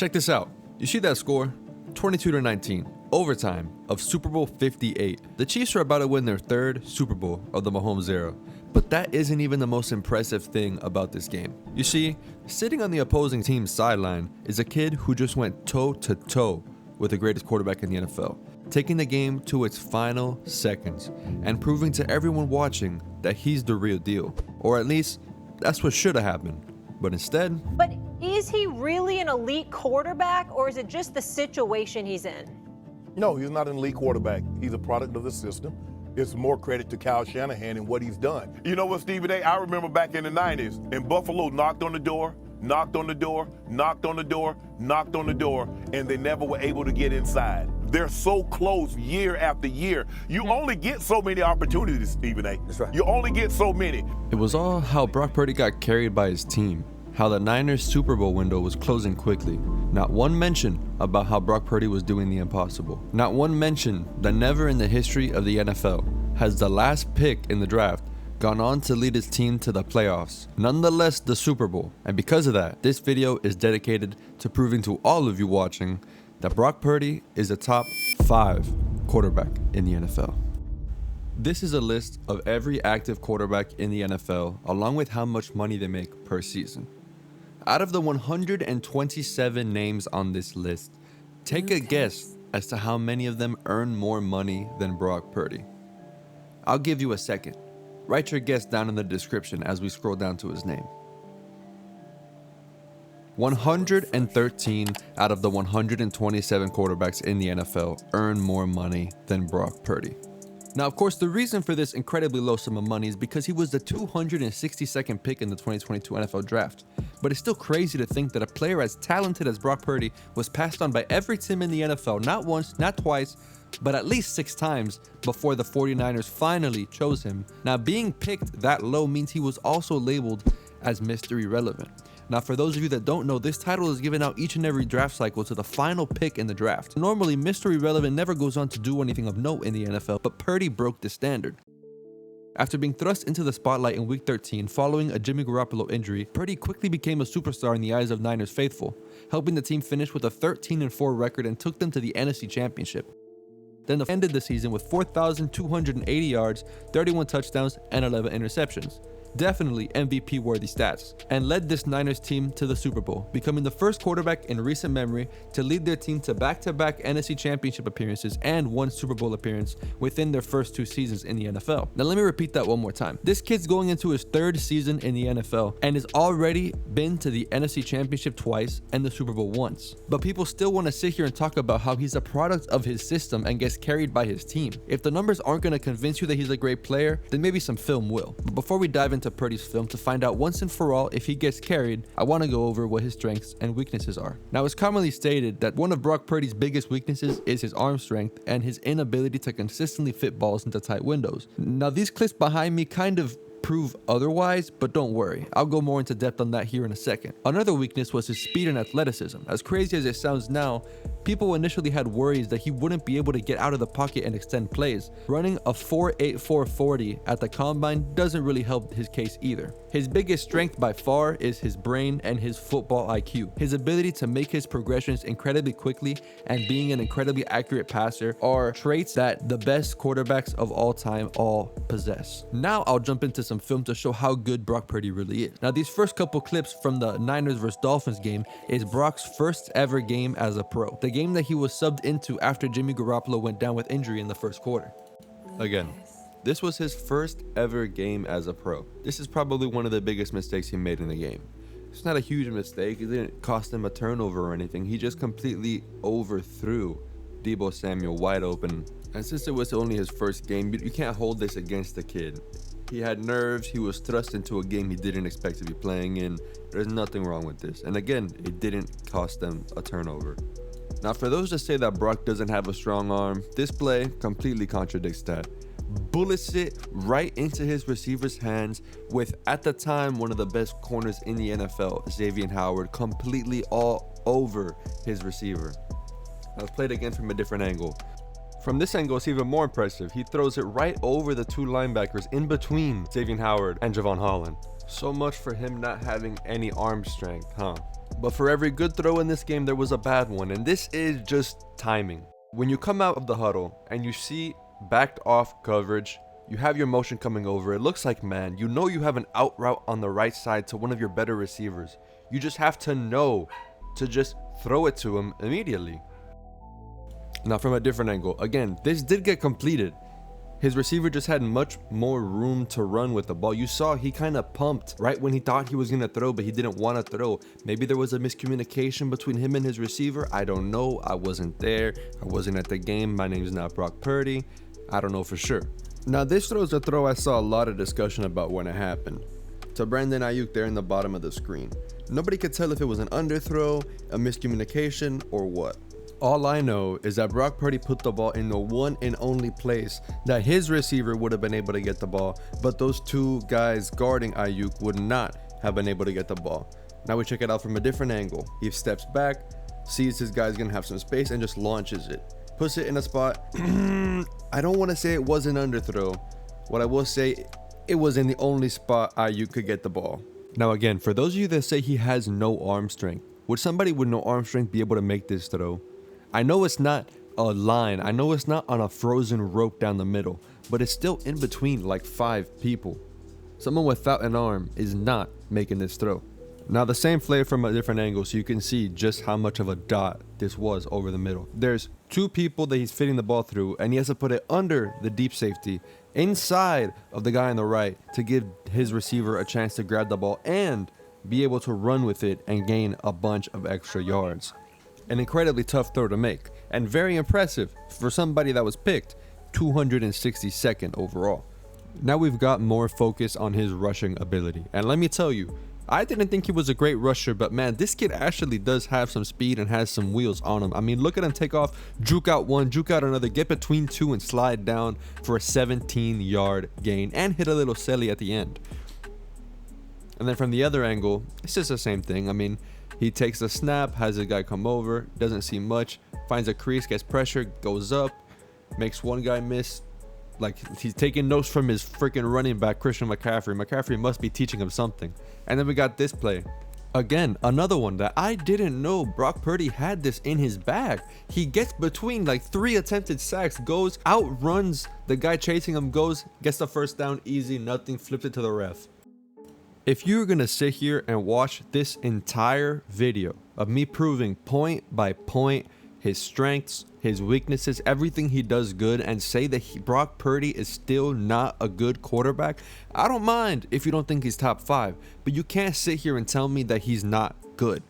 Check this out. You see that score? 22-19, overtime of Super Bowl 58. The Chiefs are about to win their third Super Bowl of the Mahomes era. But that isn't even the most impressive thing about this game. You see, sitting on the opposing team's sideline is a kid who just went toe-to-toe with the greatest quarterback in the NFL, taking the game to its final seconds and proving to everyone watching that he's the real deal. Or at least, that's what should have happened. But instead... But is he really an elite quarterback, or is it just the situation he's in? No, he's not an elite quarterback. He's a product of the system. It's more credit to Kyle Shanahan and what he's done. You know what, Stephen A.? I remember back in the 90s, and Buffalo knocked on the door, knocked on the door, knocked on the door, knocked on the door, and they never were able to get inside. They're so close year after year. You only get so many opportunities, Stephen A. That's right. You only get so many. It was all how Brock Purdy got carried by his team, how the Niners' Super Bowl window was closing quickly. Not one mention about how Brock Purdy was doing the impossible. Not one mention that never in the history of the NFL has the last pick in the draft gone on to lead his team to the playoffs, nonetheless the Super Bowl. And because of that, this video is dedicated to proving to all of you watching that Brock Purdy is a top 5 quarterback in the NFL. This is a list of every active quarterback in the NFL, along with how much money they make per season. Out of the 127 names on this list, take a guess as to how many of them earn more money than Brock Purdy. I'll give you a second. Write your guess down in the description as we scroll down to his name. 113 out of the 127 quarterbacks in the NFL earn more money than Brock Purdy. Now, of course, the reason for this incredibly low sum of money is because he was the 262nd pick in the 2022 NFL Draft. But it's still crazy to think that a player as talented as Brock Purdy was passed on by every team in the NFL, not once, not twice, but at least 6 times before the 49ers finally chose him. Now, being picked that low means he was also labeled as Mr. Irrelevant. Now, for those of you that don't know, this title is given out each and every draft cycle to the final pick in the draft. Normally, Mr. Irrelevant never goes on to do anything of note in the NFL, but Purdy broke the standard. After being thrust into the spotlight in Week 13 following a Jimmy Garoppolo injury, Purdy quickly became a superstar in the eyes of Niners faithful, helping the team finish with a 13-4 record and took them to the NFC Championship. Then they ended the season with 4,280 yards, 31 touchdowns, and 11 interceptions. Definitely MVP-worthy stats, and led this Niners team to the Super Bowl, becoming the first quarterback in recent memory to lead their team to back-to-back NFC Championship appearances and 1 Super Bowl appearance within their first 2 seasons in the NFL. Now let me repeat that one more time. This kid's going into his 3rd season in the NFL and has already been to the NFC Championship twice and the Super Bowl once. But people still want to sit here and talk about how he's a product of his system and gets carried by his team. If the numbers aren't going to convince you that he's a great player, then maybe some film will. But before we dive into Purdy's film to find out once and for all if he gets carried, I want to go over what his strengths and weaknesses are. Now, it's commonly stated that one of Brock Purdy's biggest weaknesses is his arm strength and his inability to consistently fit balls into tight windows. Now, these clips behind me kind of prove otherwise, but don't worry, I'll go more into depth on that here in a second. Another weakness was his speed and athleticism. As crazy as it sounds now, people initially had worries that he wouldn't be able to get out of the pocket and extend plays. Running a 4.84 40 at the combine doesn't really help his case either. His biggest strength by far is his brain and his football IQ. His ability to make his progressions incredibly quickly and being an incredibly accurate passer are traits that the best quarterbacks of all time all possess. Now I'll jump into some film to show how good Brock Purdy really is. Now, these first couple clips from the Niners vs Dolphins game is Brock's first ever game as a pro. The game that he was subbed into after Jimmy Garoppolo went down with injury in the first quarter. Again, this was his first ever game as a pro. This is probably one of the biggest mistakes he made in the game. It's not a huge mistake. It didn't cost him a turnover or anything. He just completely overthrew Deebo Samuel wide open. And since it was only his first game, you can't hold this against the kid. He had nerves. He was thrust into a game he didn't expect to be playing in. There's nothing wrong with this. And again, it didn't cost them a turnover. Now, for those that say that Brock doesn't have a strong arm, this play completely contradicts that. Bullets it right into his receiver's hands with, at the time, one of the best corners in the NFL, Xavier Howard, completely all over his receiver. Now, let's play it again from a different angle. From this angle, it's even more impressive. He throws it right over the 2 linebackers in between Xavier Howard and Javon Holland. So much for him not having any arm strength, huh? But for every good throw in this game, there was a bad one, and this is just timing. When you come out of the huddle and you see backed off coverage, you have your motion coming over, it looks like man, you know you have an out route on the right side to one of your better receivers. You just have to know to just throw it to him immediately. Now from a different angle, again, this did get completed. His receiver just had much more room to run with the ball. You saw he kind of pumped right when he thought he was going to throw, but he didn't want to throw. Maybe there was a miscommunication between him and his receiver. I don't know. I wasn't there. I wasn't at the game. My name's not Brock Purdy. I don't know for sure. Now, this throw is a throw I saw a lot of discussion about when it happened. To Brandon Ayuk there in the bottom of the screen. Nobody could tell if it was an underthrow, a miscommunication, or what. All I know is that Brock Purdy put the ball in the one and only place that his receiver would have been able to get the ball, but those two guys guarding Ayuk would not have been able to get the ball. Now we check it out from a different angle. He steps back, sees his guy's gonna have some space, and just launches it. Puts it in a spot. I don't want to say it was an underthrow. What I will say, it was in the only spot Ayuk could get the ball. Now again, for those of you that say he has no arm strength, would somebody with no arm strength be able to make this throw? I know it's not a line, I know it's not on a frozen rope down the middle, but it's still in between like 5 people. Someone without an arm is not making this throw. Now the same play from a different angle so you can see just how much of a dot this was over the middle. There's 2 people that he's fitting the ball through, and he has to put it under the deep safety inside of the guy on the right to give his receiver a chance to grab the ball and be able to run with it and gain a bunch of extra yards. An incredibly tough throw to make, and very impressive for somebody that was picked 262nd overall. Now we've got more focus on his rushing ability, and let me tell you, I didn't think he was a great rusher, but man, this kid actually does have some speed and has some wheels on him. I mean, look at him take off, juke out one, juke out another, get between 2 and slide down for a 17-yard gain and hit a little celly at the end. And then from the other angle, it's just the same thing. I mean, he takes the snap, has a guy come over, doesn't see much, finds a crease, gets pressure, goes up, makes one guy miss. Like, he's taking notes from his freaking running back, Christian McCaffrey. McCaffrey must be teaching him something. And then we got this play. Again, another one that I didn't know Brock Purdy had this in his bag. He gets between like 3 attempted sacks, goes, outruns the guy chasing him, goes, gets the first down, easy, nothing, flips it to the ref. If you're gonna sit here and watch this entire video of me proving point by point his strengths, his weaknesses, everything he does good, and say that Brock Purdy is still not a good quarterback, I don't mind if you don't think he's top 5, but you can't sit here and tell me that he's not good.